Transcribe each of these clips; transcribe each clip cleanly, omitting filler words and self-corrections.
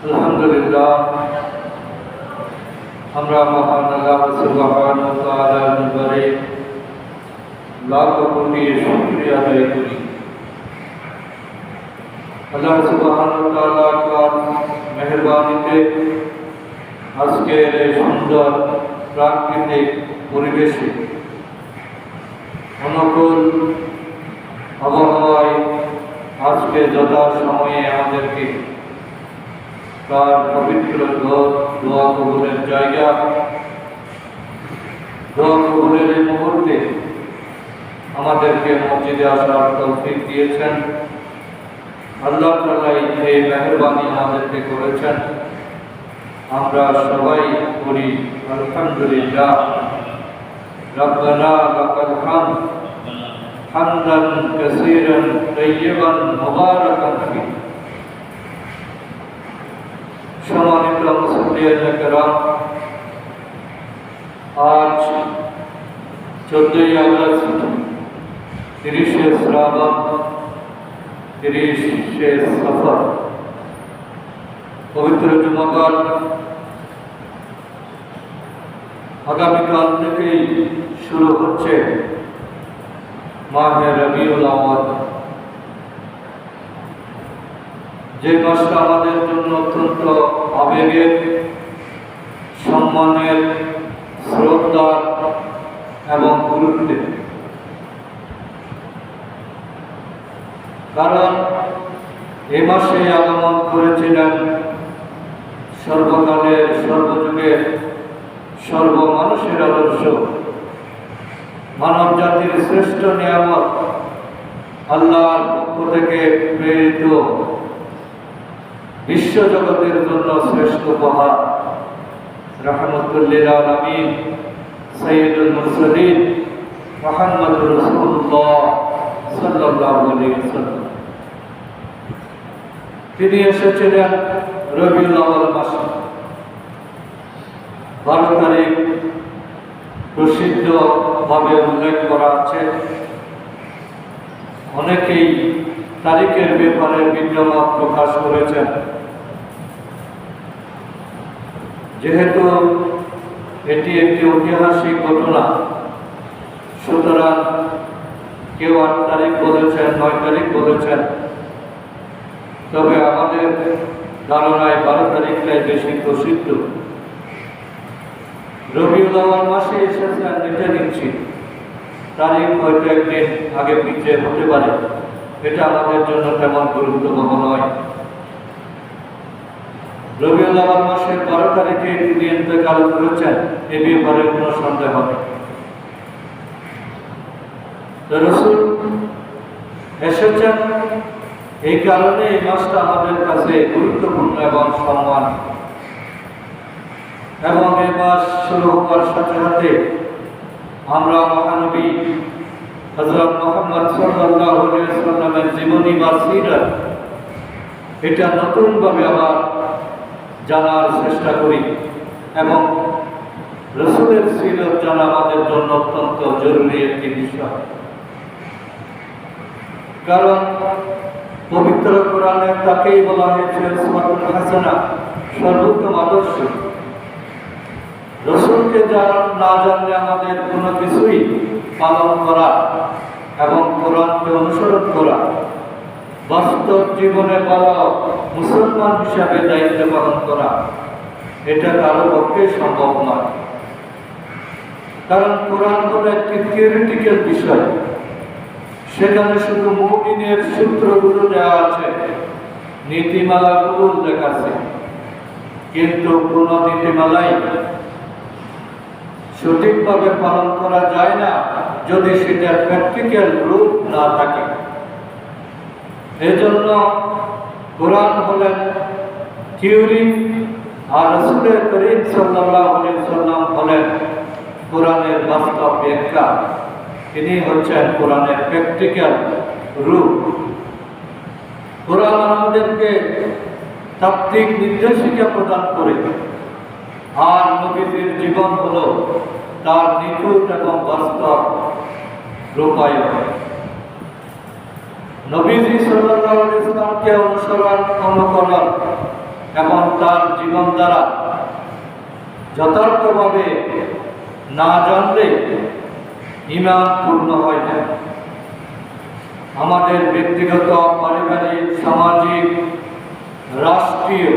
আলহামদুলিল্লাহ, আমরা মহান আল্লাহ সুবহানাহু ওয়া তাআলার দরবারে লাখ কোটি শুকরিয়া আদায় করি। আল্লাহ সুবহানাহু ওয়া তাআলার মেহেরবানিতে আজকের এই সুন্দর প্রাকৃতিক পরিবেশে অনুকূল আবহাওয়ায় আজকে যথা সময়ে আমাদেরকে তার পবিত্র দোয়া কবুলের জায়গা, দোয়া কবুলের এই মুহূর্তে আমাদেরকে মসজিদে আসার তৌফিক দিয়েছেন। আল্লাহ তাআলা এই মেহেরবানি আমাদেরকে করেছেন। আমরা সবাই করি আলহামদুলিল্লাহ। রব্বানা লাকাল হামদ হামদান কাসীরান তাইয়িবান মুবারাকান ফীহি। সম্মানিত মুসলিম কেরাম, আজ 14ই আগস্ট, 30শে শ্রাবণ, 30শে সফর, পবিত্র জুমাকাল। আগামীকাল থেকেই শুরু হচ্ছে মাহে রবিউল আউয়াল, যে মাসটা আমাদের জন্য অত্যন্ত আবেগের, সম্মানের, শ্রদ্ধার এবং গুরুত্বের। কারণ এ মাসে আগমন করেছিলেন সর্বকালের, সর্বযুগের, সর্বমানুষের আদর্শ, মানব জাতির শ্রেষ্ঠ নিয়ামত, আল্লাহর পক্ষ থেকে প্রেরিত, বিশ্বজগতের জন্য শ্রেষ্ঠ উপহার, রাহমাতুল লিল আলামিন, সাইয়্যিদুল মুরসালিন মুহাম্মদুর রাসূলুল্লাহ সাল্লাল্লাহু আলাইহি ওয়াসাল্লাম। তিনি এসেছিলেন রবিউল আউয়াল মাসে। 12 তারিখ প্রসিদ্ধভাবে উল্লেখ করা আছে। অনেকেই তারিখের ব্যাপারে বিদ্যমত প্রকাশ করেছেন। যেহেতু এটি একটি ঐতিহাসিক ঘটনা, সুতরাং কেউ 8 তারিখ বলেছেন, 9 তারিখ বলেছেন, তবে আমাদের ধারণায় 12 তারিখটাই বেশি প্রসিদ্ধ। রবিউল আউয়াল মাসে এসেছেন, এটা নিচ্ছি, তারিখ হয়তো একদিন আগে পিছিয়ে হতে পারে, এটা আমাদের জন্য তেমন গুরুত্বপূর্ণ নয়। রবিউল আউয়াল মাসের 12 তারিখে তিনি ইন্তেকাল করেছেন, এ ব্যাপারে কোনো সন্দেহ নেই। রাসূল এসেছেন, এই কারণে এই মাসটা আমাদের কাছে গুরুত্বপূর্ণ এবং সম্মান। এবং এই মাস শুরু হওয়ার সাথে সাথে আমরা মহানবী হযরত মুহাম্মদ সাল্লাল্লাহু আলাইহি ওয়াসাল্লামের জীবনী বা সিরাত, এটা নতুনভাবে আবার জানার চেষ্টা করি। এবং রাসূলের সিরাত জানা আমাদের জন্য অত্যন্ত জরুরি একটি বিষয়। কারণ পবিত্র কোরআনে তাকেই বলা হয়েছে উসওয়াতুল হাসানা, সর্বোত্তম আদর্শ। রাসূলকে না জানলে আমাদের কোনো কিছুই পালন করা এবং কোরআনকে অনুসরণ করা, বাস্তব জীবনে বলা, মুসলমান হিসাবে দায়িত্ব পালন করা, এটা কারো পক্ষে সম্ভব নয়। কারণ কোরআন হলো একটি থিওরিটিক্যাল বিষয়, সেখানে শুধু মুমিনের সূত্রগুলো দেওয়া আছে, নীতিমালাগুলো লেখা আছে, কিন্তু কোন নীতিমালাই সঠিকভাবে পালন করা যায় না যদি সেটা প্র্যাকটিক্যাল রূপ না থাকে। এজন্য কোরআন হলেন থিওরি, আর রাসূল করিম সাল্লাল্লাহু আলাইহি ওয়াসাল্লাম হলেন কোরআনের বাস্তব ব্যাখ্যা। তিনি হচ্ছেন কোরআনের প্র্যাকটিক্যাল রূপ। কোরআন আমাদেরকে তাত্ত্বিক নির্দেশিকা প্রদান করে, আর নবীজির জীবন হলো তার নিখুঁত এবং বাস্তব রূপায়ণ। নবীজি সাল্লাল্লাহু আলাইহি ওয়াসাল্লামকে অনুসরণ অনুকরণ এবং তার জীবন দ্বারা যথার্থভাবে না জানলে ঈমান পূর্ণ হয় না। আমাদের ব্যক্তিগত, পারিবারিক, সামাজিক, রাষ্ট্রীয়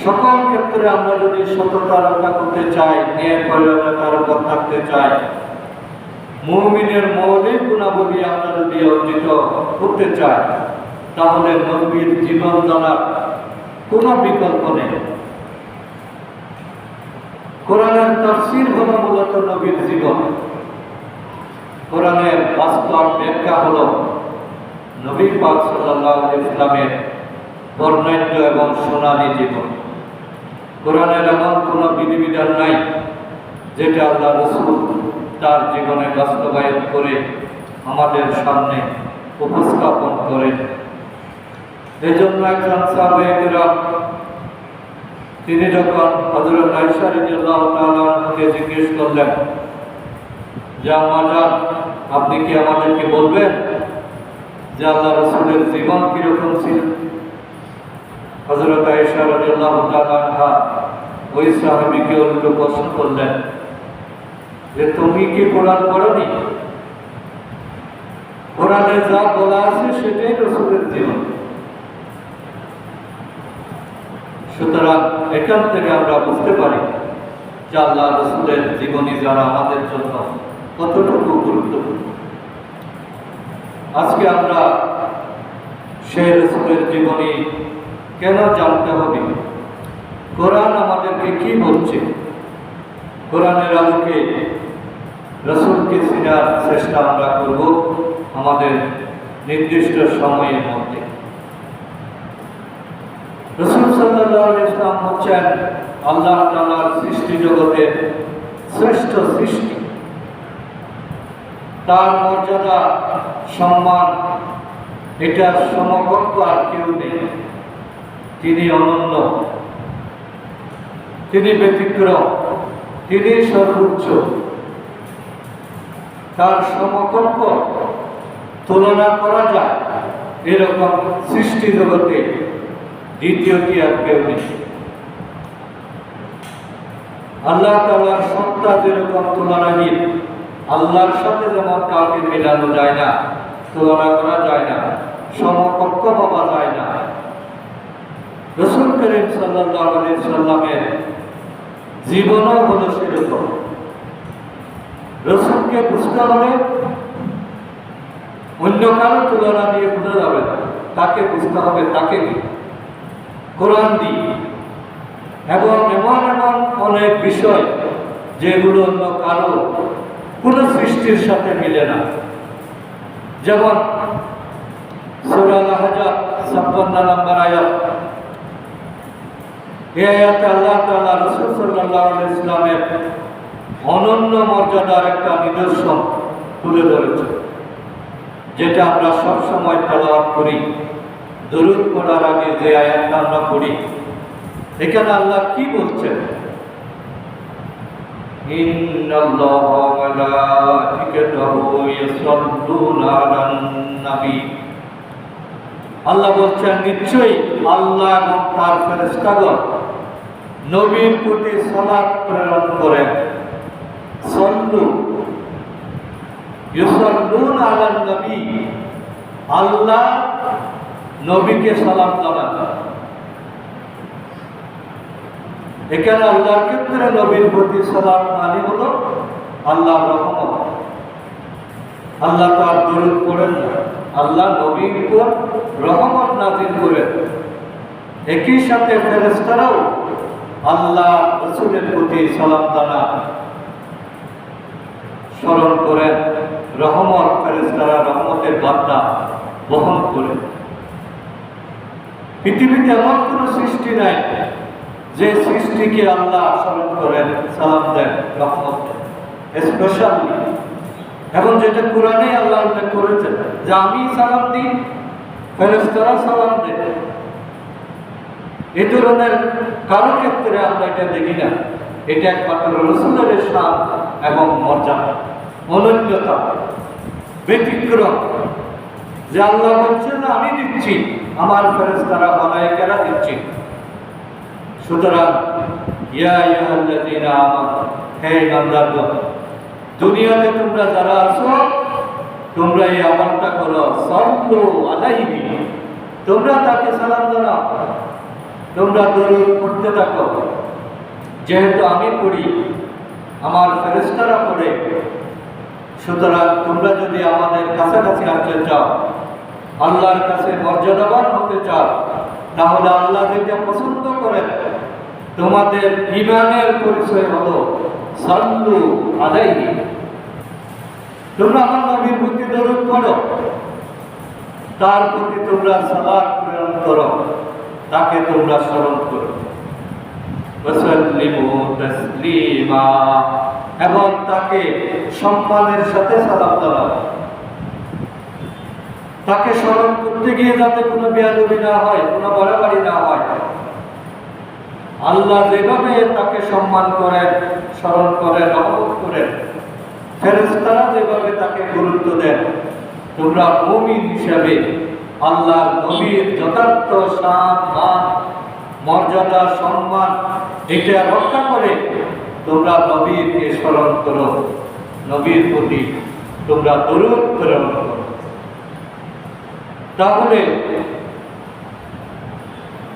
সকল ক্ষেত্রে আমরা যদি সততা রক্ষা করতে চাই, ন্যায় পরায়ণতার উপর থাকতে চাই, মুমিনের মৌলিক গুণাবলী আমরা যদি অর্জিত করতে চাই, তাহলে নবীর জীবন জানার কোনো বিকল্প নেই। কোরআনের তাফসীর হলো মূলত নবীর জীবন। কোরআনের বাস্তব ব্যাখ্যা হলো নবী পাক সাল্লাল্লাহু আলাইহি ওয়াসাল্লামের বর্ণাঢ্য এবং সোনালী জীবন। কোরআনের এমন কোনো বিধিবিধান নাই যেটা আল্লাহ রাসূল তার জীবনে বাস্তবায়ন করে আমাদের সামনে উপস্থাপন করেন। এজন্য একজন সাহাবায়ে কেরাম তিনি যখন হযরত আয়েশা রাদিয়াল্লাহু তাআলা আনহাকে জিজ্ঞেস করলেন যে আম্মা জান, আপনি কি আমাদেরকে বলবেন যে আল্লাহ রাসূলের জীবন কিরকম ছিল? হযরত আয়েশা রাদিয়াল্লাহু তাআলা আনহা ওই সাহাবীকে উল্টো প্রশ্ন করলেন যে তুমি কি কোরআন পড়োনি? কোরআনে যা বলা আছে সেটাই রাসূলের জীবন। সুতরাং এখান থেকে আমরা বুঝতে পারি যে আল্লাহ রাসূলের জীবনী জানা আমাদের জন্য কতটুকু গুরুত্বপূর্ণ। আজকে আমরা সেই রাসূলের জীবনী কেন জানতে হবে? কোরআন আমাদেরকে কি বলছে? কোরআনের আলোকে রাসূলকে চেনার চেষ্টা আমরা করব আমাদের নির্দিষ্ট সময়ের মধ্যে। রাসূল সাল্লাল্লাহু আলাইহি ওয়াসাল্লাম হচ্ছেন আল্লাহ তাআলার সৃষ্টি জগতের শ্রেষ্ঠ সৃষ্টি। তার মর্যাদা, সম্মান এটার সমকক্ষ আর কেউ নেই। তিনি অনন্য, তিনি ব্যতিক্রম, তিনি সর্বোচ্চ। তার সমকক্ষ তুলনা করা যায় এরকম সৃষ্টি জগতে দ্বিতীয়টি আর কেউ নেই। আল্লাহ তাআলার সত্তা যেরকম তুলনাহীন, আল্লাহর সাথে যেমন কাউকে মেলানো যায় না, তুলনা করা যায় না, সমকক্ষ ভাবা যায় না, রাসূল করিম সাল্লাল্লাহু আলাইহি ওয়াসাল্লামের জীবনও হলো সেরকম। রাসূলকে বুঝতে হলে অন্য কারো তুলনা দিয়ে বোঝা যাবে না, তাকে বুঝতে হবে, তাকে কোরআন দিয়ে, এবং এমন এমন অনেক বিষয় যেগুলো অন্য কারো কোনো সৃষ্টির সাথে মিলে না। যেমন সূরা আল-আহজাব 56 নম্বর আয়াত, এই আয়াতে আল্লাহ তাআলা রাসূল সাল্লাল্লাহু আলাইহি ওয়াসাল্লামের অনন্য মর্যাদার একটা নিদর্শন তুলে ধরেছে, যেটা আমরা সব সময় তেলাওয়াত করি। দরুদ পড়ার আগে যে আয়াতটা আমরা পড়ি, এখানে আল্লাহ কি বলছেন? ইন্নাল্লাহা ওয়া মালাইকাতাহু ইউসাল্লুনা আলান নবী। আল্লাহ বলছেন নিশ্চয়ই আল্লাহ এবং তার ফেরেশতাগণ নবীর প্রতি সালাত প্রেরণ করেন। সাল্লু ইউসাল্লুনা আলান নবী, আল্লাহ নবীকে সালাম জানান। এখানে আল্লাহর ক্ষেত্রে নবীর প্রতি সালাম মানে হলো আল্লাহর রহমত। আল্লাহ তার দরুদ পড়েন না, আল্লাহ নবীর উপর রহমত নাযিল করেন। একই সাথে ফেরেশতারাও আল্লাহ রাসূলের প্রতি সালাম জানান, স্মরণ করেন। রহমত, ফেরেশতারা রহমতের বার্তা বহন করেন। পৃথিবীতে এমন কোনো সৃষ্টি নাই যে সৃষ্টিকে আল্লাহ স্মরণ করেন, সালাম দেন, রহমত দেন স্পেশালি। এখন যেটা কোরআনে আল্লাহ উল্লেখ করেছেন যে আমি সালাম দিই, ফেরেশতারা সালাম দেন, এই ধরনের কারো ক্ষেত্রে আমরা এটা দেখি না। এটা একমাত্র রাসূলের শান এবং মর্যাদা, অনন্যতা, ব্যতিক্রম, যে আল্লাহ বলছেন আমি দিচ্ছি, আমার ফেরেশতারা মালায়েকারা দিচ্ছে। যাচ্ছি। সুতরাং ইয়া আইয়ুহাল্লাযীনা আমানু, হে ইমানদারগণ, দুনিয়াতে তোমরা যারা আছো তোমরা এই আমলটা করো, সাল্লু আলাইহি, তোমরা তাকে সালাম জানাও, তোমরা দরুদ পড়তে থাকো। যেহেতু আমি পড়ি, আমার ফেরেশতারা পড়ে, সুতরাং তোমরা যদি আমাদের কাছাকাছি আসতে চাও, আল্লাহর কাছে মর্যাদাবান হতে চাও, তাহলে আল্লাহ যেটা পছন্দ করেন, তোমাদের ঈমানের পরিচয় হলো সাল্লু আলাইহি, তোমরা আমার নবীর প্রতি দরুদ পড়ো, তার প্রতি তোমরা সালাত প্রেরণ করো, তাকে তোমরা স্মরণ করো। ওয়াসাল্লিমু তাসলিমা, এবং তাকে সম্মানের সাথে সালাম জানাও। তাকে স্মরণ করতে গিয়ে যাতে কোনো বেয়াদবি না হয়, কোনো বাড়াবাড়ি না হয়। আল্লাহ যেভাবে তাকে সম্মান করেন, স্মরণ করেন, রহমত করেন, ফেরেশতারা যেভাবে তাকে গুরুত্ব দেন, তোমরা মুমিন হিসাবে আল্লাহর নবীর যথার্থ শান, মান, মর্যাদা, সম্মান এটা রক্ষা করে তোমরা নবীকে স্মরণ করো, নবীর প্রতি তোমরা দরুদ প্রেরণ করো। তাহলে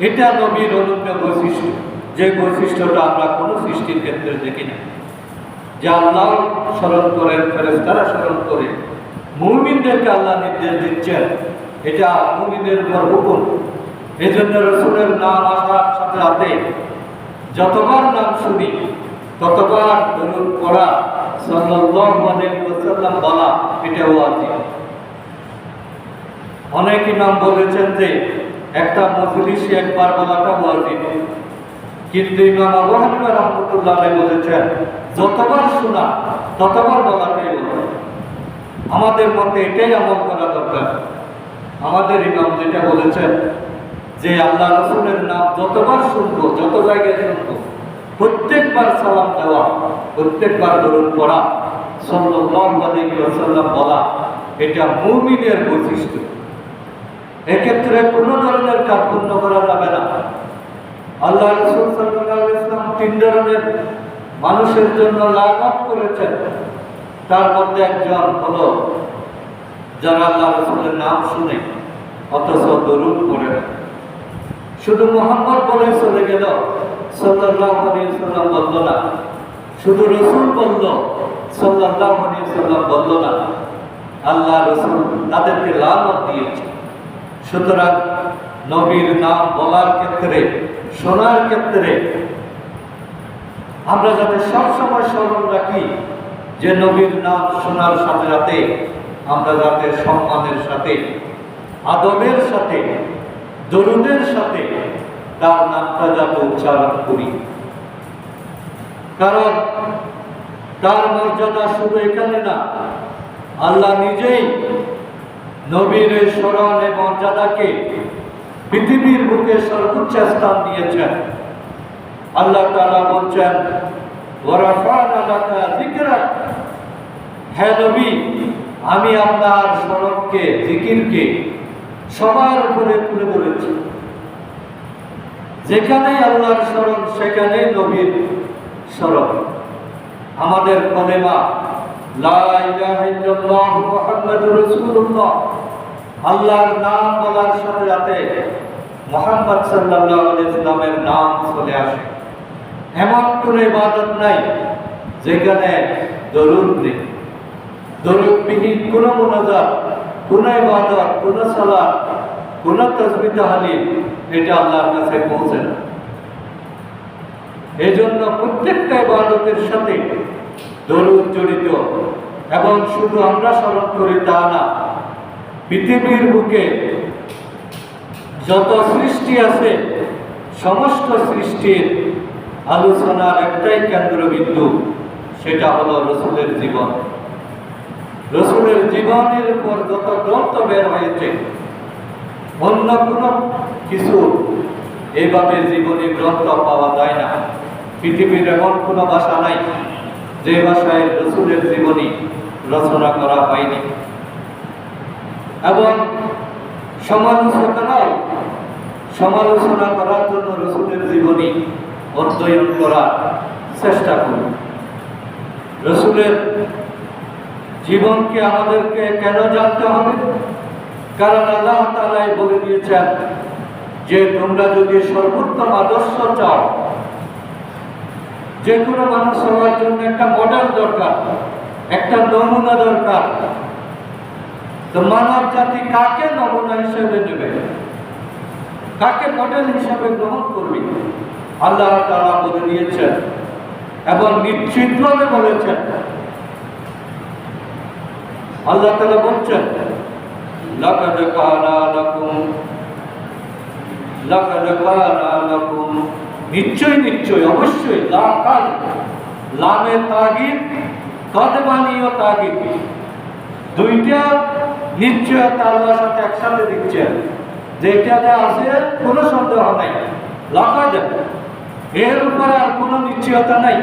এটা নবীর অনন্য বৈশিষ্ট্য, যে বৈশিষ্ট্যটা আমরা কোনো সৃষ্টির ক্ষেত্রে দেখি না। যে আল্লাহ স্মরণ করেন, ফেরেশতারা স্মরণ করে, মুমিনদেরকে আল্লাহ নির্দেশ দিচ্ছেন, এটা মুমিনদের উপর হুকুম। এই জন্য রাসূলের নাম আসার সাথে সাথে যতবার নাম শুনি ততবার দরুদ পড়া, সাল্লাল্লাহু আলাইহি ওয়াসাল্লাম বলা, এটা ওয়াজিব। অনেক ইমাম বলেছেন যে একটা মজলিসে একবার বলাটা ওয়াজিব, কিন্তু ইমাম আবু হানিফা রাহমাতুল্লাহ আলাইহি বলেছেন যতবার শোনা ততবার বলাটাই ওয়াজিব। আমাদের মতে এটাই আমল করা দরকার। আমাদের ইমাম যেটা বলেছেন যে আল্লাহ রাসূলের নাম যতবার শুনবো, যত জায়গায় শুনবো, প্রত্যেকবার সালাম দেওয়া, প্রত্যেকবার দরুদ পড়া, সাল্লাল্লাহু আলাইহি ওয়াসাল্লাম বলা, এটা মুমিনের বৈশিষ্ট্য। এক্ষেত্রে কোনো ধরনের কার্পণ্য করা যাবে না। আল্লাহ রাসূল সাল্লাল্লাহু আলাইহি ওয়াসাল্লাম 3 ধরনের মানুষের জন্য লানত করেছেন। তার মধ্যে একজন হলো যারা আল্লাহ রাসূলের নাম শুনে অথচ দরুদ পড়ে না, শুধু মুহাম্মদ বলে চলে গেল, সাল্লাল্লাহু আলাইহি ওয়াসাল্লাম বলল না, শুধু রাসূল বলল, সাল্লাল্লাহু আলাইহি ওয়াসাল্লাম বলল না, আল্লাহ রাসূল তাদেরকে লানত দিয়েছে। সুতরাং নবীর নাম বলার ক্ষেত্রে, শোনার ক্ষেত্রে আমরা যাতে সবসময় স্মরণ রাখি যে নবীর নাম শোনার সাথে সাথে আমরা যাতে সম্মানের সাথে, আদবের সাথে, দরুদের সাথে তার নামটা যাতে উচ্চারণ করি। কারণ তার মর্যাদা শুধু এখানে না, আল্লাহ নিজেই নবীর এই স্মরণ এবং মর্যাদাকে পৃথিবীর বুকে সর্বোচ্চ স্থান দিয়েছেন। আল্লাহ তাআলা বলছেন, ওয়ারাফা'না লাকা যিকরাক, হে নবী, আমি আপনার স্মরণকে, জিকিরকে সবার উপরে তুলে ধরেছি। যেখানেই আল্লাহর স্মরণ সেখানেই নবীর স্মরণ। আমাদের কলেমা লা ইলাহা ইল্লাল্লাহ মুহাম্মাদুর রাসূলুল্লাহ, আল্লাহর নাম বলার সাথে সাথে মুহাম্মদ সাল্লাল্লাহু আলাইহি ওয়াসাল্লামের নাম চলে আসে। এমন কোনো ইবাদত নাই যেখানে দরুদ নেই। দরুদবিহীন কোনো মুনাজাত, কোনো ইবাদত, কোনো সালাত, কোনো তাসবিহ তাহলিল এটা আল্লাহর কাছে পৌঁছে না। এজন্য প্রত্যেকটা ইবাদতের সাথে দরুদ জড়িত। এবং শুধু আমরা স্মরণ করি তা না, পৃথিবীর বুকে যত সৃষ্টি আছে সমস্ত সৃষ্টির আলোচনার একটাই কেন্দ্রবিন্দু, সেটা হলো রাসূলের জীবন। রাসূলের জীবনের উপর যত গ্রন্থ বের হয়েছে, অন্য কোনো কিছু এইভাবে জীবনী গ্রন্থ পাওয়া যায় না। পৃথিবীর এমন কোনো ভাষা নাই যে ভাষায় রাসূলের জীবনী রচনা করা হয়নি। এবং সমালোচকরাও সমালোচনা করার জন্য রসুলের জীবনী অধ্যয়ন করার চেষ্টা করুন। রসুলের জীবনকে আমাদেরকে কেন জানতে হবে? কারণ আল্লাহ তাআলা বলে দিয়েছেন যে তোমরা যদি সর্বোত্তম আদর্শ চাও, যে কোনো মানুষ হওয়ার জন্য একটা মডেল দরকার, একটা নমুনা দরকার। তো মানব জাতি কাকে নমুনা হিসেবে নেবে, কাকে মডেল হিসেবে গ্রহণ করবে? আল্লাহ তাআলা বলে দিয়েছেন এবং নিশ্চিতভাবে বলেছেন। আল্লাহ তাআলা বলছেন লাকাদ কানা লাকুম, নিশ্চয় নিশ্চয় অবশ্যই, লাকাদ, লামে তাগিদ, কদবানিও তাগিদ, দুইটা নিশ্চয়তা আল্লাহর সাথে একসাথে দিচ্ছেন, যেটাতে আছে কোনো সন্দেহ নাই। লাকাদ, এর উপরে আর কোনো নিশ্চয়তা নাই,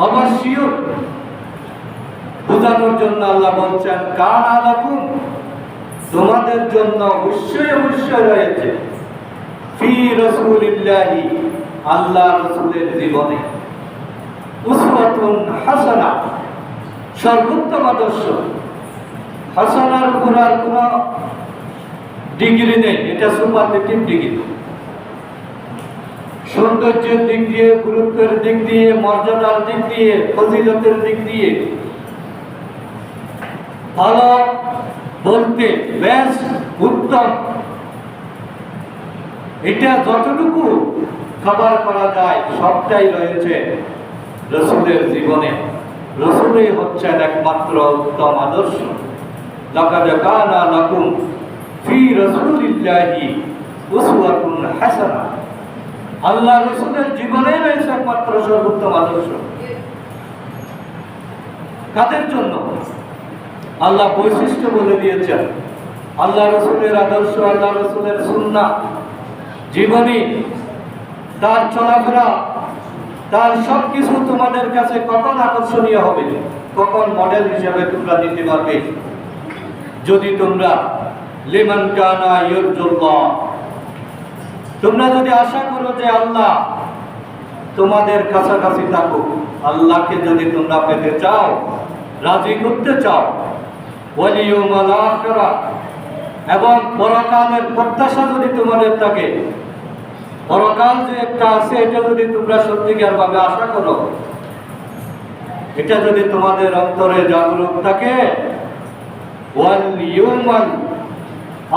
অবশ্যই বোঝানোর জন্য আল্লাহ বলছেন কানা লাকুম, তোমাদের জন্য অবশ্যই অবশ্যই রয়েছে ফি রাসূলিল্লাহি, আল্লাহ রাসূলের জীবনে উসওয়াতুন হাসানা, সর্বোত্তম আদর্শ। হাসানার উপর আর কোনো ডিগ্রি নেই, এটা সুপারলেটিভ ডিগ্রি। সৌন্দর্যের দিক দিয়ে, গুরুত্বের দিক দিয়ে, মর্যাদার দিক দিয়ে, ফজিলতের দিক দিয়ে ভালো বলতে বেশ উত্তম, এটা যতটুকু কভার করা যায় সবটাই রয়েছে রসুলের জীবনে। রসুলই হচ্ছেন একমাত্র উত্তম আদর্শ। লাকাদ কানা লাকুম ফি রাসূলিল্লাহি উসওয়াতুন হাসানা, আল্লাহ রসুলের জীবনে রয়েছে একমাত্র সর্বোত্তম আদর্শ। কাদের জন্য? আল্লাহ বৈশিষ্ট্য বলে দিয়েছেন। আল্লাহ রসুলের আদর্শ, আল্লাহ রসুলের সুন্নাহ, জীবনী, তার চলাফেরা, তার সবকিছু তোমাদের কাছে কখন আকর্ষণীয় হবে, কখন মডেল হিসেবে তোমরা নিতে পারবে? যদি তোমরা লিমান কানা ইয়ারজুল্লাহ, তোমরা যদি আশা করো যে আল্লাহ তোমাদের কাছাকাছি থাকুক, আল্লাহকে যদি তোমরা পেতে চাও, রাজি করতে চাও, ওয়াল ইয়াউমাল আখিরা, এবং পরকালের প্রত্যাশা যদি তোমাদের থাকে, পরকাল যে একটা আছে এটা যদি তোমরা সত্যিকার ভাবে আশা করো, এটা যদি তোমাদের অন্তরে জাগরুক থাকে, ওয়াল ইয়াউমাল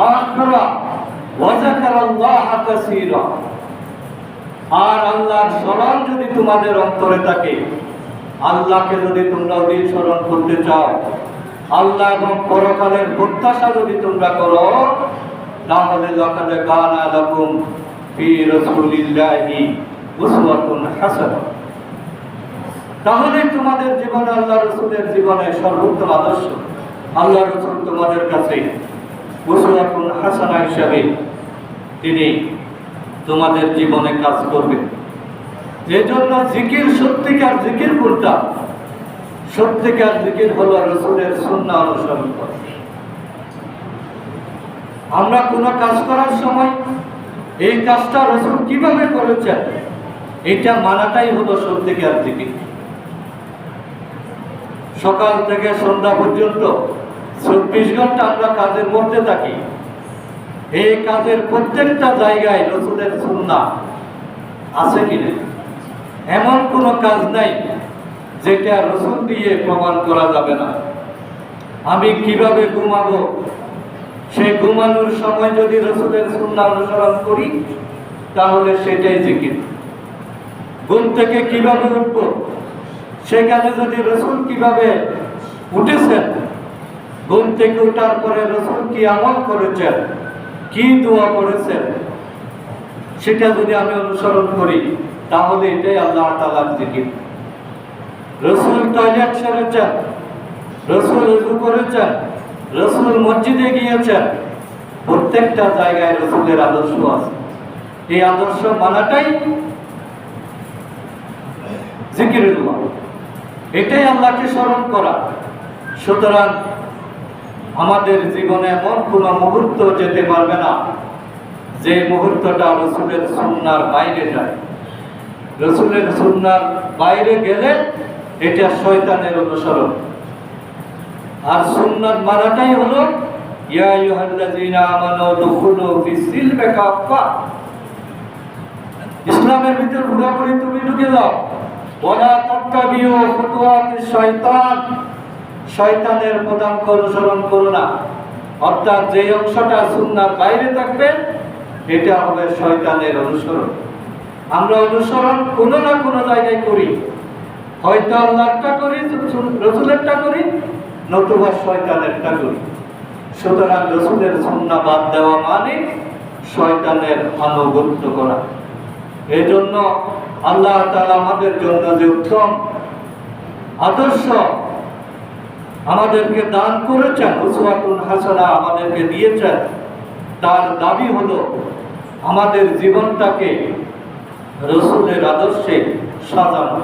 আখিরা ওয়া যাকারাল্লাহা কাসীরা, আর আল্লাহর স্মরণ যদি তোমাদের অন্তরে থাকে, আল্লাহকে যদি তোমরা অধিক স্মরণ করতে চাও, আল্লাহ এবং পরকালের প্রত্যাশা যদি তোমরা করো, তাহলে লাকাদ কানা লাকুম ফি রাসূলিল্লাহি উসওয়াতুন হাসানা, তাহলে তোমাদের জীবনে আল্লাহ রাসূলের জীবনে সর্বোত্তম আদর্শ। আল্লাহ রাসূল তোমাদের কাছে উসওয়াতুন হাসানা হিসেবে তিনি তোমাদের জীবনে কাজ করবেন। এজন্য জিকির, সত্যিকার জিকির কোনটা? সত্যিকার জিকির হলো রাসূলের সুন্নাহ অনুসরণ করা। আমরা কোনো কাজ করার সময় এই কাজটা রাসূল কিভাবে করেছেন এটা মানাটাই হলো সত্যিকার জিকির। সকাল থেকে সন্ধ্যা পর্যন্ত 24 ঘন্টা আমরা কাজের মধ্যে থাকি। এই কাজের প্রত্যেকটা জায়গায় রাসূলের সুন্নাহ আছে কিনা? এমন কোনো কাজ নাই যেটা রাসূল দিয়ে প্রমাণ করা যাবে না। আমি কিভাবে ঘুমাবো, সেই ঘুমানোর সময় যদি রাসূলের সুন্নাহ অনুসরণ করি তাহলে সেটাই জিকির। ঘুম থেকে কিভাবে উঠবো, সেখানে যদি রাসূল কিভাবে উঠেছেন, ঘুম থেকে ওঠার পরে রাসূল কি আমল করেছেন, কি দোয়া করেছেন, সেটা যদি আমি অনুসরণ করি তাহলে এটাই আল্লাহ তাআলার জিকির। রাসূল টয়লেট সেরেছেন, রাসূল ওযু করেছেন, রাসূল মসজিদে গিয়েছেন, প্রত্যেকটা জায়গায় রাসূলের আদর্শ আছে। এই আদর্শ মানাটাই জিকিরুল্লাহ, এটাই আল্লাহকে স্মরণ করা। সুতরাং আমাদের জীবনে এমন কোনো মুহূর্ত যেতে পারবে না যে মুহূর্তটা রসুলের সুন্নার বাইরে যায়, রসুলের সুন্নার বাইরে গেলে এটা শয়তানের অনুসরণ। আর সুন্নাত মানাটাই হলো ইয়া আইয়ুহাল্লাযীনা আমানু দুখুলু ফিস-সিলমি কাফা, ইসলামের ভিতর পুরোপুরি তুমি ঢুকে যাও। ওয়ালা তাত্তাবিউ খুতুওয়াতিশ শয়তান, শয়তানের পদাঙ্ক অনুসরণ করো না। অর্থাৎ যে অংশটা সুন্নার বাইরে থাকবে এটা হবে শয়তানের অনুসরণ। আমরা অনুসরণ কোনো না কোনো জায়গায় করি, হয়তো আল্লাহরটা করি, রসুলেরটা করি, নতুবা শয়তানেরটা করি। সুতরাং রসুলের সুন্নাহ বাদ দেওয়া মানে শয়তানের আনুগত্য করা। এই জন্য আল্লাহ তাআলা আমাদের জন্য যে উত্তম আদর্শ আমাদেরকে দান করেছেন, উসওয়াতুন হাসানা আমাদেরকে দিয়েছেন, তার দাবি হলো আমাদের জীবনটাকে রসুলের আদর্শে সাজানো।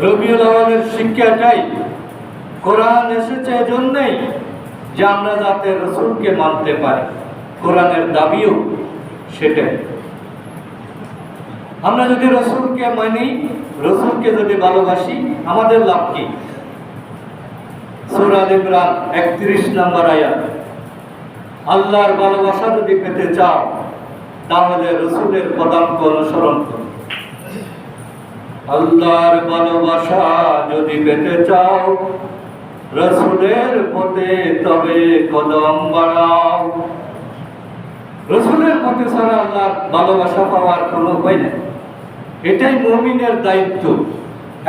রবিউল আউয়ালের শিক্ষাটাই কোরআন এসেছে এজন্যই যে আমরা যাতে রসুলকে মানতে পারি। কোরআনের দাবিও সেটাই। আমরা যদি রসুলকে মানি, রসুলকে যদি ভালোবাসি, আমাদের লাভ কি? সূরা আল ইমরান 31 নম্বর আয়াত। আল্লাহর ভালোবাসা যদি পেতে চাও তাহলে রসুলের পদাঙ্ক অনুসরণ করো। আল্লাহর ভালোবাসা যদি পেতে চাও রসুলের পথে তবে কদম বাড়াও। রসুলের পথে ছাড়া আল্লাহর ভালোবাসা পাওয়ার কোনো উপায় নেই। এটাই মুমিনের দায়িত্ব।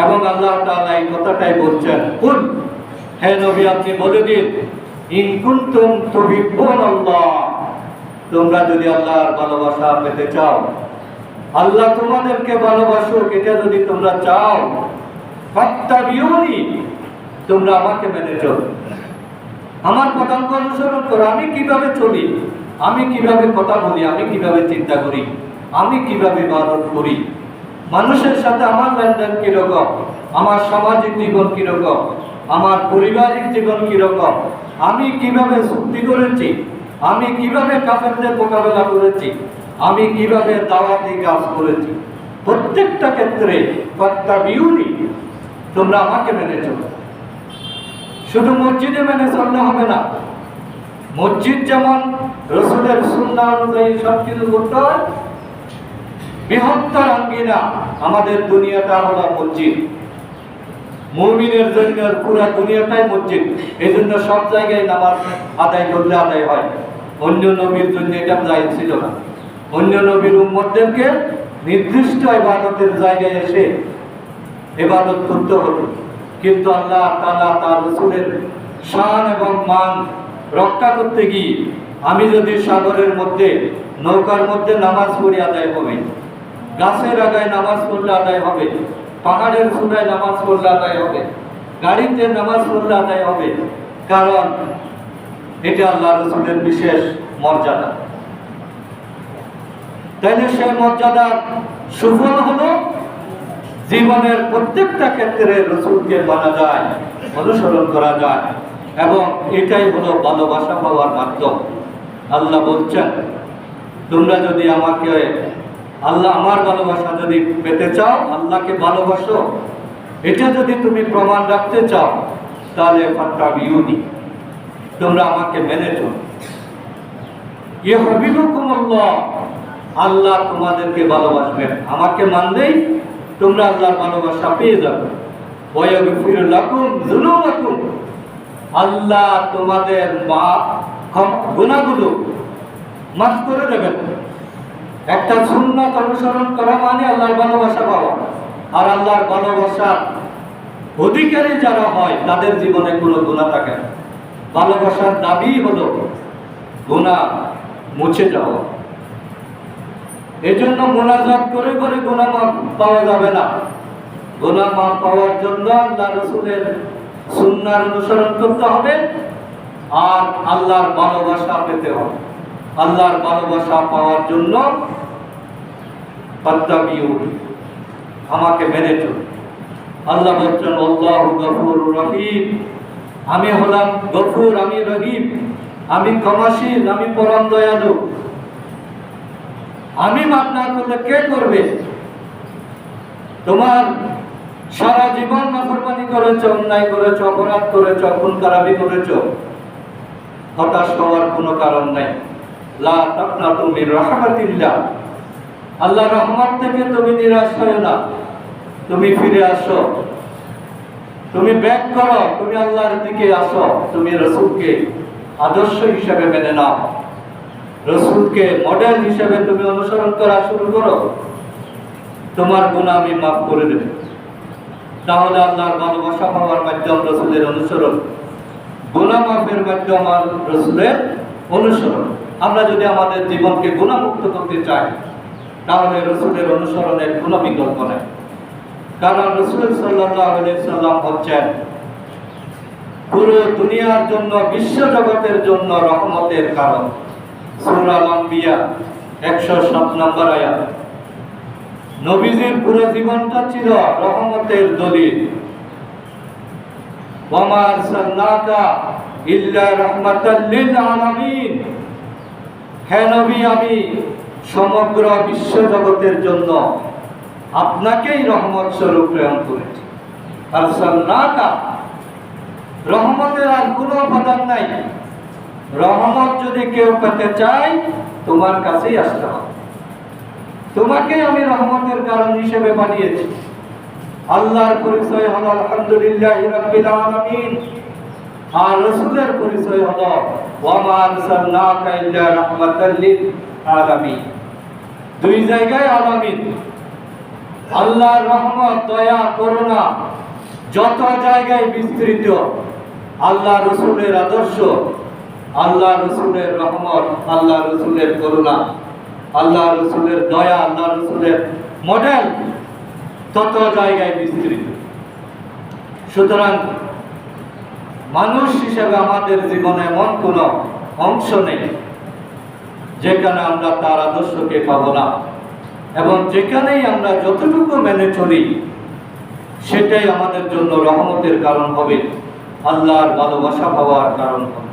এবং আল্লাহ তাআলা এই কথাটাই বলছেন, কুল, হে নবী আপনি বলে দিন, ইন কুনতুম তুহিব্বুনাল্লাহ, তোমরা যদি আল্লাহর ভালোবাসা পেতে চাও, আল্লাহ তোমাদেরকে ভালোবাসুক, এটা যদি তোমরা চাও, ফাত্তাবিউনি, তোমরা আমাকে মেনে চলো, আমার পদাঙ্ক অনুসরণ করো। আমি কিভাবে চলি, আমি কিভাবে কথা বলি, আমি কিভাবে চিন্তা করি, আমি কিভাবে ইবাদত করি, মানুষের সাথে আমার লেনদেন কিরকম, আমার সামাজিক জীবন কিরকম, আমার পারিবারিক জীবন কিরকম, আমি কিভাবে চুক্তি করেছি, আমি কিভাবে কাফেরদের মোকাবেলা করেছি, আমি কিভাবে দাওয়াতি কাজ করেছি, প্রত্যেকটা ক্ষেত্রে ফাত্তাবিউনি, তোমরা আমাকে মেনে চলো। শুধু মসজিদে মেনে চললে হবে না। মসজিদ যেমন রসুলের সুন্নাহ অনুযায়ী সবকিছু করতে হয়, বৃহত্তর আঙ্গিনা আমাদের দুনিয়াটা হলো মসজিদ। মুমিনের জন্য পুরো দুনিয়াটাই মসজিদ। এই জন্য সব জায়গায় নামাজ আদায় করলে আদায় হয়। অন্য নবীর জন্য এটা জায়েজ ছিল না। অন্য নবীর উম্মতদেরকে নির্দিষ্ট ইবাদতের জায়গায় এসে ইবাদত করতে হতো। কিন্তু আল্লাহ তাআলা তার রাসূলের শান এবং মান রক্ষা করতে গিয়ে, আমি যদি সাগরের মধ্যে নৌকার মধ্যে নামাজ পড়ি আদায় হবে, গাছের আগায় নামাজ পড়লে আদায় হবে, পাহাড়ের চূড়ায় নামাজ পড়লে আদায় হবে, গাড়িতে নামাজ পড়লে আদায় হবে, কারণ এটা আল্লাহ রাসূলের বিশেষ মর্যাদা। তাইলে সেই মর্যাদার সুফল হলো জীবনের প্রত্যেকটা ক্ষেত্রে রসুলকে মানা যায়, অনুসরণ করা যায়, এবং এটাই হলো ভালোবাসা পাওয়ার মাধ্যম। আল্লাহ বলছেন, তোমরা যদি আমাকে, আল্লাহ আমার ভালোবাসা যদি পেতে চাও, আল্লাহকে ভালোবাসো, এটা যদি তুমি প্রমাণ রাখতে চাও, তাহলে ফাত্তাবিউনি, তোমরা আমাকে মেনে চলো। ইউহিব্বুকুমুল্লাহ, আল্লাহ তোমাদেরকে ভালোবাসবেন। আমাকে মানলেই তোমরা আল্লাহর ভালোবাসা পেয়ে যাবে। ওয়া ইয়াগফির লাকুম যুনুবাকুম, আল্লাহ তোমাদের গুনাহগুলো মাফ করে দেবেন। একটা সুন্নাত অনুসরণ করা মানে আল্লাহর ভালোবাসা পাওয়া। আর আল্লাহর ভালোবাসার অধিকারী যারা হয় তাদের জীবনে কোনো গুনাহ থাকে না। ভালোবাসার দাবি হলো গুনাহ মুছে যাওয়া। এজন্য মুনাজাত করে করে গুনাহ মাফ পাওয়া যাবে না। গুনাহ মাফ পাওয়ার জন্য আল্লাহ রাসূলের সুন্নাহর অনুসরণ করতে হবে আর আল্লাহর ভালোবাসা পেতে হবে। আল্লাহর ভালোবাসা পাওয়ার জন্য ফাত্তাবিউনি, আমাকে মেনে চলো। আল্লাহ বলছেন, আল্লাহু গফুরুর রহিম, আমি হলাম গফুর, আমি রহিম, আমি ক্ষমাশীল, আমি পরম দয়ালু। আমি মাফ না করলে কে করবে? তোমার সারা জীবন নাফরমানি করেছ, অন্যায় করেছ, অপরাধ করেছ, খুন খারাপি করেছ, হতাশ হওয়ার কোনো কারণ নাই। লা তাকনাতু মির রাহমাতিল্লাহ, আল্লাহর রহমত থেকে তুমি নিরাশ হয়ো না, তুমি ফিরে আসো, তুমি ব্যাক করো, তুমি আল্লাহর দিকে আসো, তুমি রাসূলকে আদর্শ হিসেবে মেনে নাও, রাসূলকে মডেল হিসেবে তুমি অনুসরণ করা শুরু করো, তোমার গুনাহ আমি মাফ করে দেব। তাহলে আল্লাহর ভালোবাসা পাওয়ার মাধ্যম রাসূলের অনুসরণ, গুনাহ মাফের মাধ্যম আর রাসূলের অনুসরণ। আমরা যদি আমাদের জীবনকে গুনাহমুক্ত করতে চাই, তাহলে রাসূলের অনুসরণের কোনো বিকল্প নেই। কারণ রাসূল সাল্লাল্লাহু আলাইহি সাল্লাম হচ্ছেন পুরো দুনিয়ার জন্য, বিশ্ব জগতের জন্য রহমতের কারণ। সূরা আল-আম্বিয়া 107 নম্বর আয়াত। নবীজির পুরো জীবনটা ছিল রহমতের দলিল। ওয়া মা আরসালনাকা ইল্লা রাহমাতাল লিল আলামিন, হে নবী, আমি সমগ্র বিশ্ব জগতের জন্য আপনাকেই রহমত স্বরূপ প্রেরণ করেছি। আরসালনাকা, রহমতের আর কোনো উপাদান নাই। রহমত যদি কেউ পেতে চায়, তোমার কাছেই আসতে হবে। তোমাকে আমি রহমতের কারণ হিসেবে বানিয়েছি। আল্লাহর পরিচয় হলো আলহামদুলিল্লাহি রাব্বিল আলামিন, আর রাসূলের পরিচয় হলো ওয়া মা আরসালনাকা ইল্লা রাহমাতাল লিল আলামিন। দুই জায়গায় আলামিন, আল্লাহর রহমত, দয়া, করুণা যত জায়গায় বিস্তৃত, আল্লাহ রাসূলের আদর্শ, আল্লাহ রাসূলের রহমত, আল্লাহ রাসূলের করুণা, আল্লাহ রাসূলের দয়া, আল্লাহ রাসূলের মডেল তত জায়গায় বিস্তৃত। সুতরাং মানুষ হিসেবে আমাদের জীবনে এমন কোনো অংশ নেই যেখানে আমরা তার আদর্শকে পাব না, এবং যেখানেই আমরা যতটুকু মেনে চলি সেটাই আমাদের জন্য রহমতের কারণ হবে, আল্লাহর ভালোবাসা পাওয়ার কারণ হবে।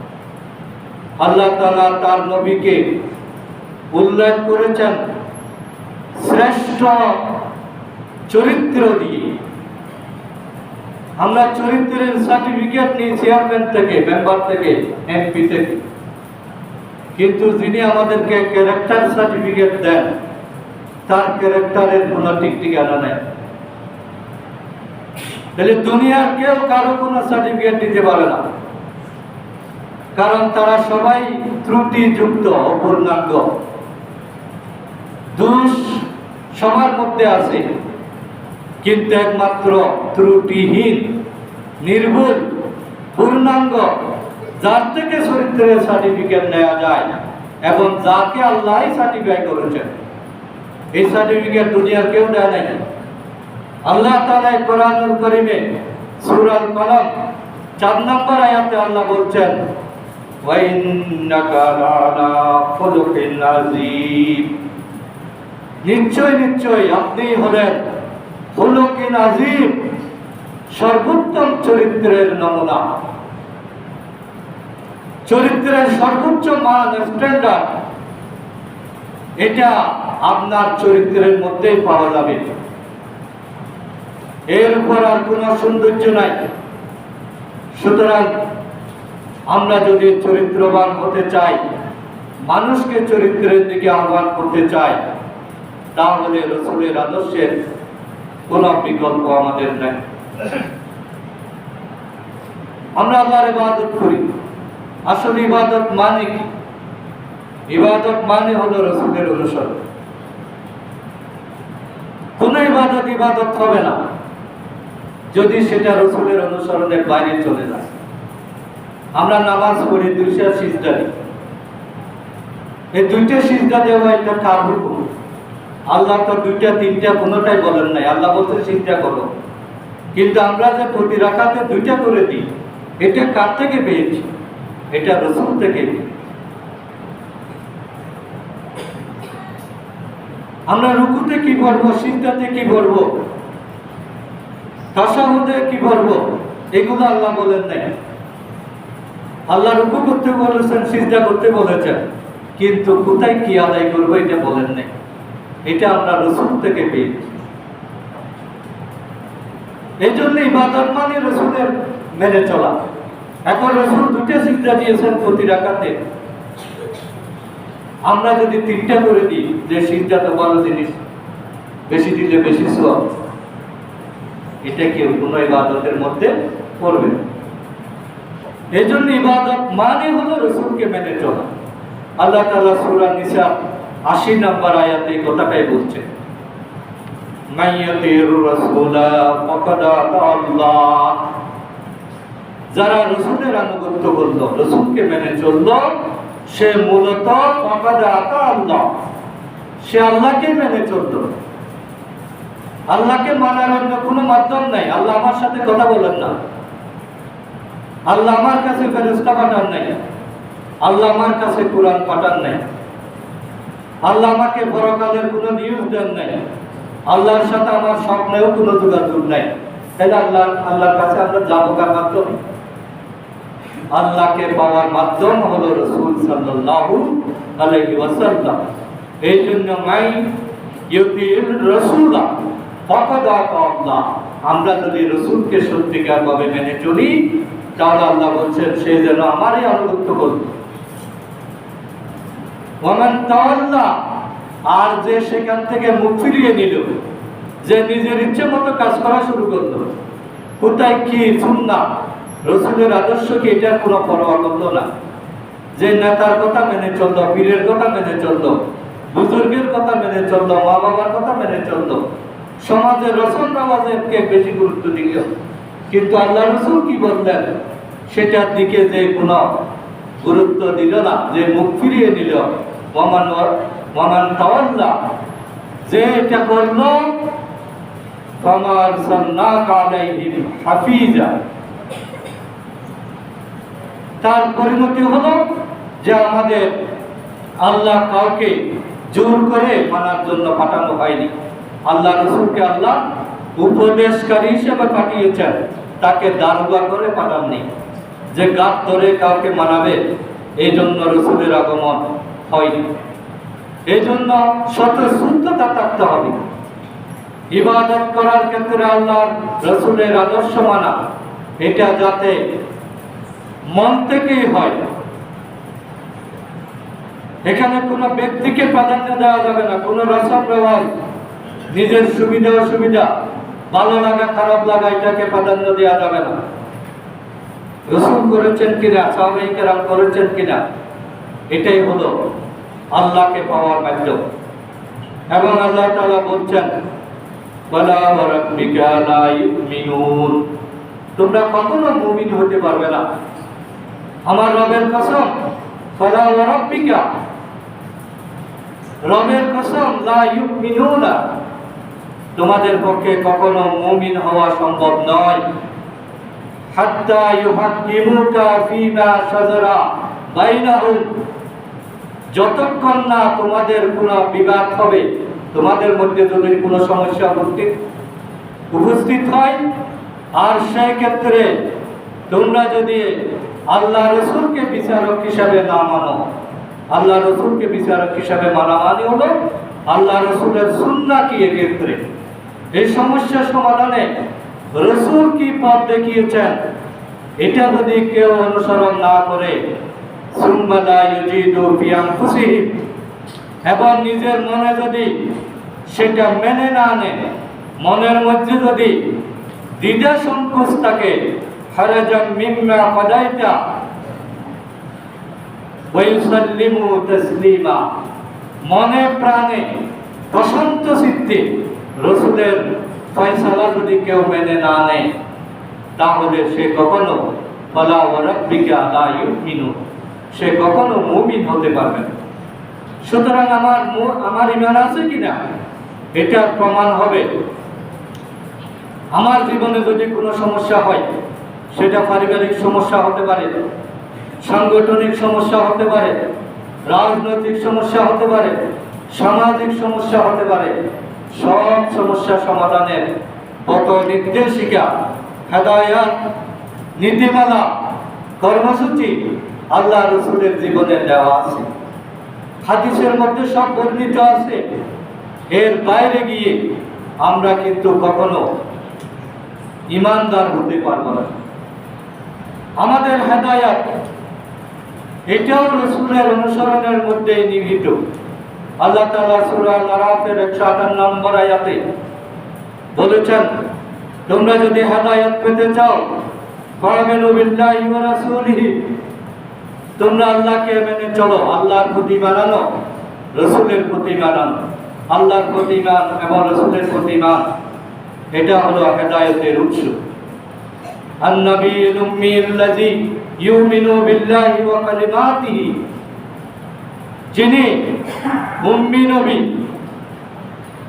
আল্লাহ তাআলা তার নবীকে উল্লেখ করেছেন শ্রেষ্ঠ চরিত্র দিয়ে। আমরা চরিত্রের সার্টিফিকেট নিই চেয়ারম্যান থেকে, মেম্বার থেকে, এমপি থেকে, কিন্তু যিনি আমাদেরকে ক্যারেক্টার সার্টিফিকেট দেন, তার ক্যারেক্টারের কোনো ঠিক ঠিকানা নেই। তাহলে দুনিয়ার কেউ কারো কোনো সার্টিফিকেট দিতে পারে না, কারণ তারা সবাই ত্রুটিযুক্ত, অপূর্ণাঙ্গ, দোষ সবার মধ্যে আছে, কিন্তু একমাত্র ত্রুটিহীন, নির্ভুল, পূর্ণাঙ্গ, যার থেকে চরিত্রের সার্টিফিকেট নেওয়া যায় এবং যাকে আল্লাহ সার্টিফাই করেছেন, এই সার্টিফিকেট দুনিয়ার কেউ দেয় নাই। আল্লাহ তাআলা কোরআনুল কারীমে সূরা আল কলম 4 নম্বর আয়াতে আল্লাহ বলছেন, ওয়া ইন্নাকা লাআলা খুলুকিন আযীম, নিশ্চয় নিশ্চয় আপনি হলেন খুলুকিন আযীম, সর্বোত্তম চরিত্রের নমুনা, চরিত্রের সর্বোচ্চ মান, স্ট্যান্ডার্ড, এটা আপনার চরিত্রের মধ্যেই পাওয়া যাবে। এর উপর আর কোনো সৌন্দর্য নাই। সুতরাং আমরা যদি চরিত্রবান হতে চাই, মানুষকে চরিত্রের দিকে আহ্বান করতে চাই, তাহলে রাসূলের আদর্শের কোনো বিকল্প আমাদের নেই। আমরা আল্লাহর ইবাদত করি, আসলে ইবাদত মানে কি? ইবাদত মানে হলো রাসূলের অনুসরণ। কোন ইবাদত ইবাদত হবে না যদি সেটা রাসূলের অনুসরণের বাইরে চলে যায়। আমরা নামাজ পড়ি, 2 সিজদা দিই, এই 2 সিজদা দেওয়া এটা কার হুকুম? আল্লাহ তো 2টা 3টা কোনোটাই বলেন নাই, আল্লাহ বলতে সিজদা করো, কিন্তু আমরা যে প্রতি রাকাতে 2টা করে দিই, এটা কার থেকে পেয়েছি? এটা রাসূল থেকে। আমরা রুকুতে কি পড়বো, সিজদাতে কি পড়বো, তাশাহুদে কি পড়বো, এগুলো আল্লাহ বলেন নাই। আল্লাহ রুকু করতে বলেছেন, সিজদা করতে বলেছেন, কিন্তু কোথায় কি আদায় করবো এটা বলেন নাই। এটা আমরা রসুল থেকে পেয়েছি। এই জন্য ইবাদত মানে রসুলের মেনে চলা। এখন রসুল দুটো সিজদা দিয়েছেন প্রতি রাকাতে, আমরা যদি 3টা করে দিই, যে সিজদা তো বড় জিনিস, বেশি দিলে বেশি সওয়াব, এটা কেউ কোনো ইবাদতের মধ্যে পড়বে না। এই জন্য ইবাদত মানে হলো রসুলকে মেনে চলা। আল্লাহ তাআলা সূরা নিসা 80 নম্বর আয়াতে এই কথাটাই বলছেন, মাইয়াতির রাসূলা ফাকাদ আল্লাহ, যারা রসুলের আনুগত্য করলো, রসুলকে মেনে চললো, সে মূলত ফাকাদ আল্লাহ, সে আল্লাহকে মেনে চললো। আল্লাহকে মানার অন্য কোনো মাধ্যম নাই। আল্লাহ আমার সাথে কথা বলেন না, আল্লাহ আমার কাছে ফেরেশতা পাঠান নাই, আল্লাহ আমার কাছে কোরআন পাঠান নাই, আল্লাহ আমাকে পরকালের কোনো নিউজ দেন নাই, আল্লাহর সাথে আমার স্বপ্নেও কোনো যোগাযোগ নাই। তাহলে আল্লাহর কাছে আমরা যাবো কার মাধ্যমে? আল্লাহকে পাওয়ার মাধ্যম হলো রাসূল সাল্লাল্লাহু আলাইহি ওয়াসাল্লাম। এই জন্য মাই ইউতির রাসূলা ফাকাদ আল্লাহ, আমরা যদি রসুলকে সত্যিকার ভাবে মেনে চলি, তাহলে আল্লাহ বলছেন সে যেন আমারই আনুগত্য করবে। ওয়ামান তাওয়াল্লা, আর যে সেখান থেকে মুখ ফিরিয়ে নিল, যে নিজের ইচ্ছে মতো কাজ করা শুরু করলো, কোথায় কি সুন্নাহ রসুলের আদর্শ কি, এটার কোনো পরোয়া করলো না। যে নেতার কথা মেনে চললো, পীরের কথা মেনে চললো, বুজুর্গের কথা মেনে চললো, মা বাবার কথা মেনে চললো, সমাজের রসম নামাজকে বেশি গুরুত্ব দিল, কিন্তু আল্লাহ রসুল কি বললেন সেটার দিকে যে কোনো গুরুত্ব দিল না, যে মুখ ফিরিয়ে নিল। ওয়ামান তাওয়াল্লা, যে এটা করলো, ফামা আরসালনাকা আলাইহিম হাফিজা, তার পরিণতি হলো যে আমাদের আল্লাহ কাউকে জোর করে মানার জন্য পাঠানো হয়নি। আল্লাহ রসুলকে আল্লাহ উপদেশকারী হিসেবে পাঠিয়েছেন, তাকে দারোগা করে পাঠাননি যে গাত ধরে কাউকে মানাবে। এই জন্য রসুলের আগমন হয়নি। এই জন্য স্বতঃস্ফূর্ততা থাকতে হবে। ইবাদত করার ক্ষেত্রে আল্লাহ রসুলের আদর্শ মানা, এটা যাতে মন থেকেই হয়। এখানে কোনো ব্যক্তিকে প্রাধান্য দেওয়া যাবে না, কোনো রসম রেওয়াজ, নিজের সুবিধা অসুবিধা, ভালো লাগা খারাপ লাগা, এটাকে প্রাধান্য দেওয়া যাবে না। রসুল করেছেন কিনা, সাহাবায়ে কেরাম করেছেন কিনা, এটাই হলো আল্লাহকে পাওয়ার মাধ্যম। এবং আল্লাহ তাআলা বলছেন, ওয়ালা রাব্বিকা লা ইউমিনুন, তোমরা কখনো মুমিন হতে পারবে না। আমার রবের কসম, ওয়ালা রাব্বিকা, রবের কসম, লা ইউমিনুনা, তোমাদের পক্ষে কখনো মুমিন হওয়া সম্ভব নয়। হাত্তা ইউহাক্কিমুকা ফীমা শাজারা বাইনাহুম, যতক্ষণ না তোমাদের কোনো বিবাদ হবে, তোমাদের মধ্যে যদি কোনো সমস্যা উপস্থিত হয়, আর সেই ক্ষেত্রে তোমরা যদি আল্লাহ রসুলকে বিচারক হিসাবে না মানো, আল্লাহ রসুলকে বিচারক হিসাবে মানা মানে হলো আল্লাহ রসুলের সুন্নাহ কি, এক্ষেত্রে এই সমস্যা সমাধানে রসুল কি পথ দেখিয়েছেন, এটা যদি কেউ অনুসরণ না করে, সুম্মা লা ইউজিদু ফি আনফুসিহিম, এবং নিজের মনে যদি সেটা মেনে না নেয়, মনের মধ্যে যদি দ্বিধা সংকোচ থাকে, হারাজাম মিম্মা কাদাইতা ওয়া ইউসাল্লিমু তাসলিমা, মনে প্রাণে প্রশান্ত চিত্তে রসুলের ফয়সালা যদি কেউ মেনে না নেয়, তাহলে সে কখনো ফালা ওয়া রাব্বিকা লা ইউমিনু, সে কখনো মুমিন হতে পারবে না। সুতরাং আমার ঈমান আছে কিনা, এটার প্রমাণ হবে আমার জীবনে যদি কোনো সমস্যা হয়, সেটা পারিবারিক সমস্যা হতে পারে, সাংগঠনিক সমস্যা হতে পারে, রাজনৈতিক সমস্যা হতে পারে, সামাজিক সমস্যা হতে পারে, সব সমস্যা সমাধানের পথ নির্দেশিকা, হেদায়াত, নীতিমালা, কর্মসূচি আল্লাহ রসুলের জীবনে দেওয়া আছে। হাদিসের মধ্যে সব বর্ণিত আছে। এর বাইরে গিয়ে আমরা কিন্তু কখনো ইমানদার হতে পারবো না। আমাদের হেদায়াত এটাও রাসূলের অনুসরণের মধ্যে নিহিত। আল্লাহ তাআলা সূরা আল-আরাফের 158 নম্বর আয়াতে বলেছেন, তোমরা যদি হেদায়াত পেতে চাও ফাআমিনু বিল্লাহি ওয়া রাসূলিহি, তোমরা আল্লাহকে মেনে চলো, আল্লাহর প্রতি মানো, রাসূলের প্রতি মানো। আল্লাহর প্রতি মান এবং রাসূলের প্রতি মান, এটা হলো হেদায়েতের উৎস। আন-নবিয়্যুল উম্মিয়্যুল্লাযী ইউমিনু বিল্লাহি ওয়া কালিমাতিহি, যিনি উম্মি নবী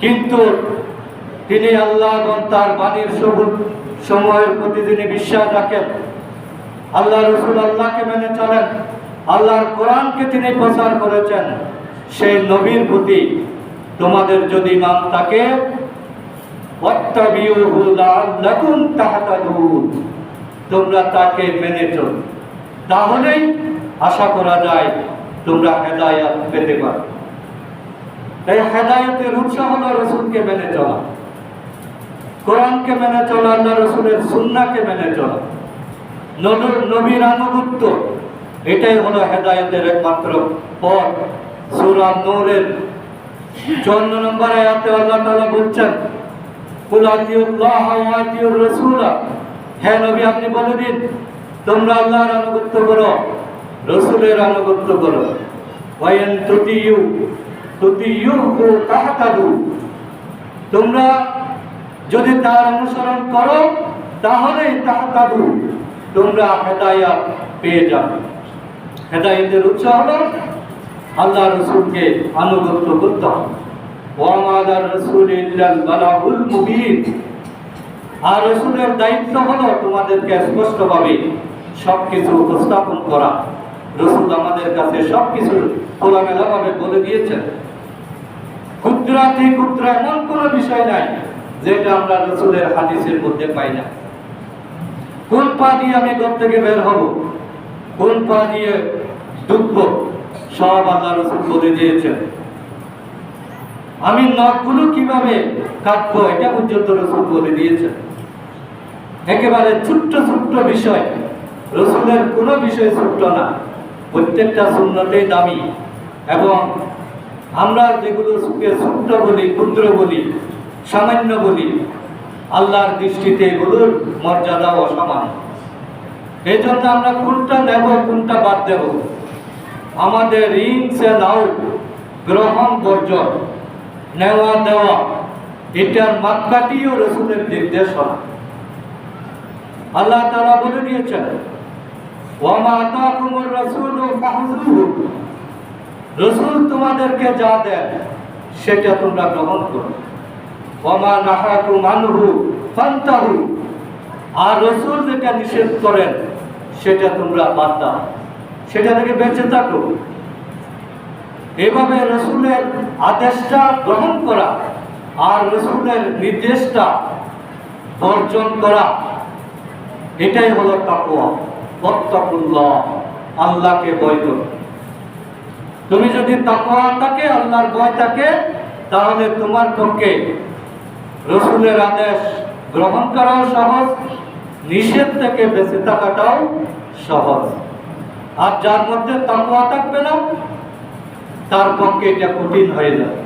কিন্তু তিনি আল্লাহ এবং তার বাণীর সময়ের প্রতি তিনি বিশ্বাস রাখেন। আল্লাহ রাসূল আল্লাহকে মেনে চলেন, আল্লাহর কোরআনকে তিনি প্রচার করেছেন। সেই নবীর প্রতি তোমাদের যদি মান থাকে, ওয়াত্তাবিউহু লাআল্লাকুম তাহতাদুন, তোমরা তাকে মেনে চলো, তাহলেই আশা করা যায় তোমরা হেদায়েত পেতে পারো। এই হেদায়েতের উৎস হলো রাসূলকে মেনে চলা, কোরআনকে মেনে চলা, আল্লাহ রাসূলের সুন্নাহকে মেনে চলা, নবীর আনুগত্য, এটাই হলো হেদায়েতের একমাত্র পথ। সূরা নূরের 54 নম্বর আয়াতে আল্লাহ তাআলা বলছেন, কুল আতিউল্লাহ ওয়া আতিউর রাসূল, হে নবী আপনি বলে দিন তোমরা আল্লাহর আনুগত্য করো, রাসূলের আনুগত্য করো। ওয়া ইন তুতিয়ুহু তাহতাদু, তোমরা যদি তার অনুসরণ করো তাহলেই তাহতাদু, তোমরা হেদায়েত পেয়ে যাবে। হেদায়েতের উৎস হলো আল্লাহ রাসূলকে আনুগত্য করতে হবে। ওয়া মা'আর রাসূলি ইল্লাল বালাগুল মুবিন, আর রাসূলের দায়িত্ব হলো তোমাদেরকে স্পষ্টভাবে সবকিছু উপস্থাপন করা। রাসূল আমাদের কাছে সবকিছু খোলামেলাভাবে বলে দিয়েছেন। ক্ষুদ্রাতি ক্ষুদ্র এমন কোনো বিষয় নাই যেটা আমরা রাসূলের হাদিসের মধ্যে পাই না। কোন পা দিয়ে আমি ঘর থেকে বের হব, কোন পা দিয়ে ঢুকবো, সব আল্লাহ রাসূল বলে দিয়েছেন। আমি নখগুলো কিভাবে কাটবো, এটা পর্যন্ত রাসূল বলে দিয়েছেন। একেবারে ছোট্ট ছোট্ট বিষয়, রাসূলের কোনো বিষয় ছোট্ট না, প্রত্যেকটা সুন্নতেই দামি। এবং আমরা যেগুলো ছোট্ট বলি, ক্ষুদ্র বলি, সামান্য বলি, আল্লাহর দৃষ্টিতে এগুলোর মর্যাদা অসমান। এই জন্য আমরা কোনটা নেব কোনটা বাদ দেব, আমাদের ইনস এন্ড আউট, গ্রহণ বর্জন, নেওয়া দেওয়া, এটার মাপকাঠিও রাসূলের নির্দেশনা। আল্লাহ তাআলা বলে দিয়েছেন, ওয়া মা আতাকুমুর রাসূলু ফাহুযুহু, রাসূল তোমাদেরকে যা দেন সেটা তোমরা গ্রহণ করো। ওয়া মা নাহাকুম আনহু ফান্তাহু, আর রাসূল যেটা নিষেধ করেন সেটা তোমরা বাদ দাও, সেটা থেকে বেঁচে থাকো। এভাবে রাসূলের আদেশটা গ্রহণ করা আর রাসূলের নির্দেশটা বর্জন করা, এটাই হলো তাকওয়া। ওয়াত্তাকুল্লাহ, আল্লাহকে ভয় করো। তুমি যদি তাকওয়া থাকে, আল্লাহর ভয় থাকে, তাহলে তোমার পক্ষে রাসূলের আদেশ গ্রহণ করাও সহজ, নিষেধ থেকে বেঁচে থাকাটাও সহজ। আর যার মধ্যে তাকওয়া থাকবে না, তার পক্ষে এটা কঠিন হয়ে যাবে।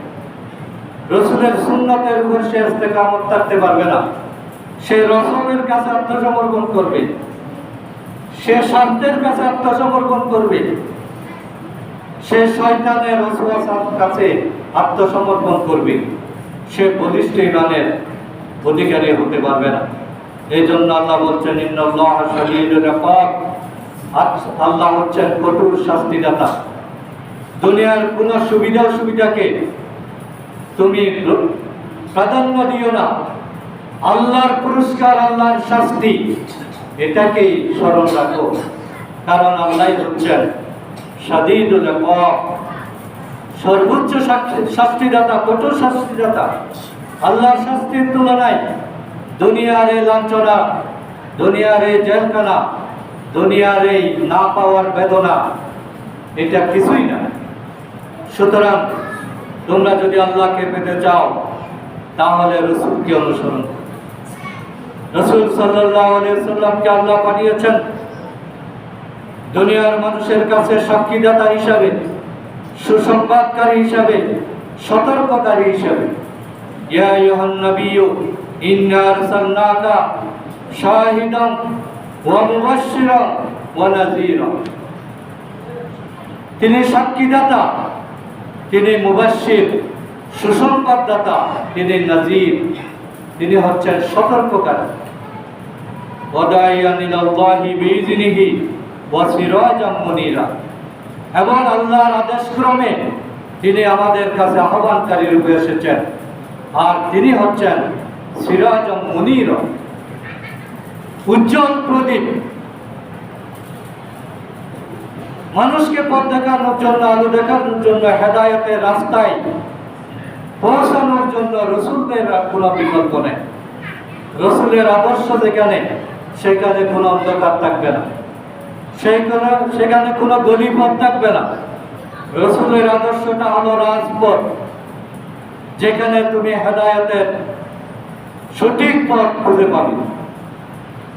রাসূলের সুন্নতের উপর সে ইস্তেকামত থাকতে পারবে না। সে রসমের কাছে আত্মসমর্পণ করবে, সে স্বার্থের কাছে আত্মসমর্পণ করবে, সে শয়তানের ওয়াসওয়াসার কাছে আত্মসমর্পণ করবে, সে বলিষ্ঠ ঈমানের অধিকারী হতে পারবে না। এই জন্য আল্লাহ বলছেন, ইন্নাল্লাহা শাদীদুল ইকাব, আল্লাহ হচ্ছেন কঠোর শাস্তিদাতা। দুনিয়ার কোন সুবিধা অসুবিধাকে তুমি প্রাধান্য দিও না, আল্লাহর পুরস্কার, আল্লাহর শাস্তি, এটাকেই স্মরণ রাখো। কারণ আল্লাহ হচ্ছেন শাদীদুল ইকাব, সর্বোচ্চ শাস্তিদাতা, কঠোর শাস্তিদাতা। আল্লাহর শাস্তির তুলনায় দুনিয়ার এই লাঞ্ছনা, দুনিয়ার এই জেলখানা, দুনিয়ার এই না পাওয়ার বেদনা, এটা কিছুই না। সুতরাং তোমরা যদি আল্লাহকে পেতে চাও তাহলে রসুলকে অনুসরণ করো। রসুল সাল্লাল্লাহু আলাইহি ওয়াসাল্লামকে আল্লাহ পাঠিয়েছেন দুনিয়ার মানুষের কাছে সাক্ষীদাতা হিসাবে, সুসংবাদকারী হিসাবে, সতর্ককারী হিসাবে। ইয়া আইয়ুহান নাবিয়্যু ইন্না আরসালনাকা শাহিদান ওয়া মুবাশশিরান ওয়া নাযীরা। তিনি সাক্ষীদাতা, তিনি মুবাশশির, সুসংবাদদাতা, তিনি নাযীর, তিনি হচ্ছেন সতর্ককারী। ওয়াদাইয়ান ইলাল্লাহি বিইযনিহি ওয়া সিরাজাম মুনীরা। এবং আল্লাহর আদেশক্রমে তিনি আমাদের কাছে আহ্বানকারী রূপে এসেছেন, আর তিনি হচ্ছেন সিরাজাম মুনীরা, উজ্জ্বল প্রদীপ। মানুষকে পথ দেখানোর জন্য, আলো দেখানোর জন্য, হেদায়েতের রাস্তায় পৌঁছানোর জন্য রসুলের কোনো বিকল্প নেই। রসুলের আদর্শ যেখানে, সেখানে কোনো অন্ধকার থাকবে না, সেখানে কোনো গলিপথ থাকবে না। রসুলের আদর্শটা হলো রাজপথ, যেখানে তুমি হেদায়েতের সঠিক পথ খুঁজে পাবে।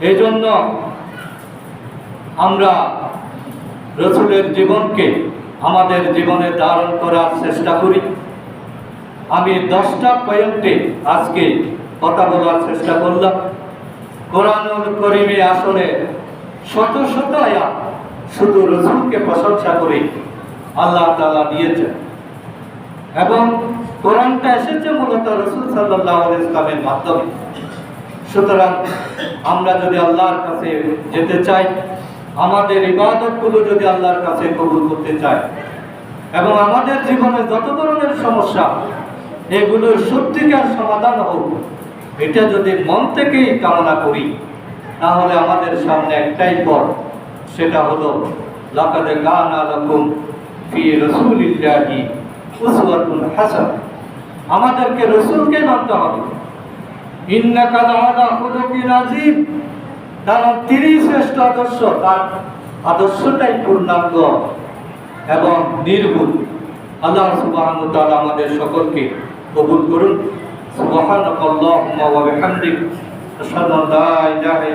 এই জন্য আমরা রসুলের জীবনকে আমাদের জীবনে ধারণ করার চেষ্টা করি। আমি 10টা পয়েন্টে আজকে কথা বলার চেষ্টা করলাম। কোরআনুল কারীমে আসলে শত শত আয়াত শুধু রসুলকে প্রশংসা করে আল্লাহ তাআলা দিয়েছেন, এবং কোরআনটা এসেছে মূলত রসুল সাল্লাল্লাহু আলাইহি ওয়াসাল্লামের মাধ্যমে। সুতরাং আমরা যদি আল্লাহর কাছে যেতে চাই, আমাদের ইবাদতগুলো যদি আল্লাহর কাছে কবুল করতে চাই, এবং আমাদের জীবনে যত ধরনের সমস্যা এগুলোর সত্যিকার সমাধান হোক, এটা যদি মন থেকেই কামনা করি, তাহলে আমাদের সামনে একটাই পথ, সেটা হলো লাকাদ কানা লাকুম ফি রাসূলিল্লাহি উসওয়াতুন হাসানাহ। আমাদেরকে রসুলকে মানতে হবে। ইন্নাকা লাআলা খুলুকিন আযীম, কারণ তিনি শ্রেষ্ঠ আদর্শ, তার আদর্শটাই পূর্ণাঙ্গ এবং নির্ভুল। আল্লাহ সুবহানাহু ওয়া তাআলা আমাদের সকলকে কবুল করুন। সুবহানাকাল্লাহুম্মা ওয়া বিহামদিক, আশহাদু আল্লা ইলাহা